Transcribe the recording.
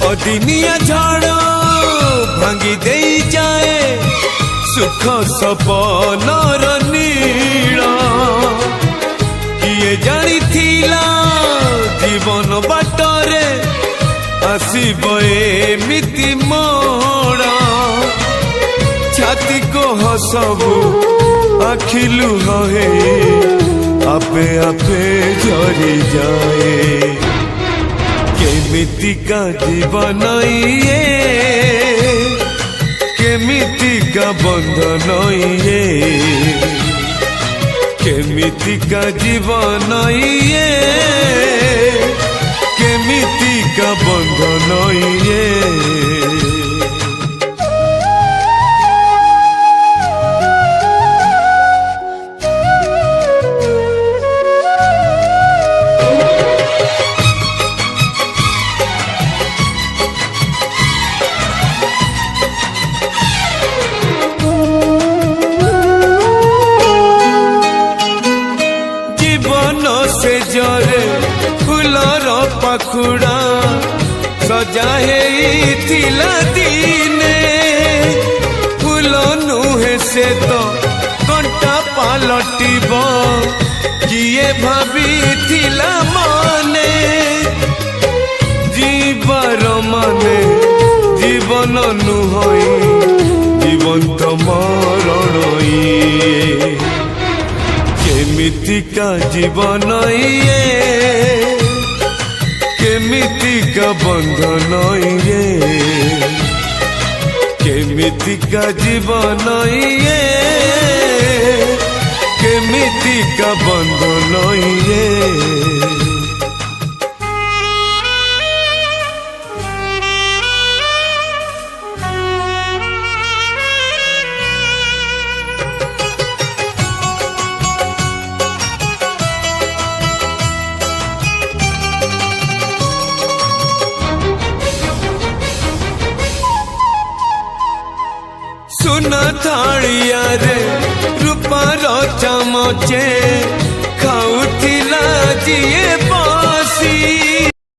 अदिनिया झड़ भांगी दे जाए सुख सपनर नीड़ किए जानी थिला जीवन बाटरे आसीब एमिति मोड़ छाती को हसबू आखिलु हे आपे आपे झरी जाए केमितिका जीवन ये केमितिका बंधन ये केमितिका जीवन ये केमितिका बंधन ये से जरे फूलर पाखुड़ा सजा हेइथिला दिने फूल नुहे से तो कंटा पालटिब किए भाबिथिला मने जीवार माने जीवन नुहई जीवंत मरण ये केमितिका जीवन ये केमितिका बंधन ये केमितिका जीवन ये केमितिका बंधन ये सुना थालिया रे रूपार चमचे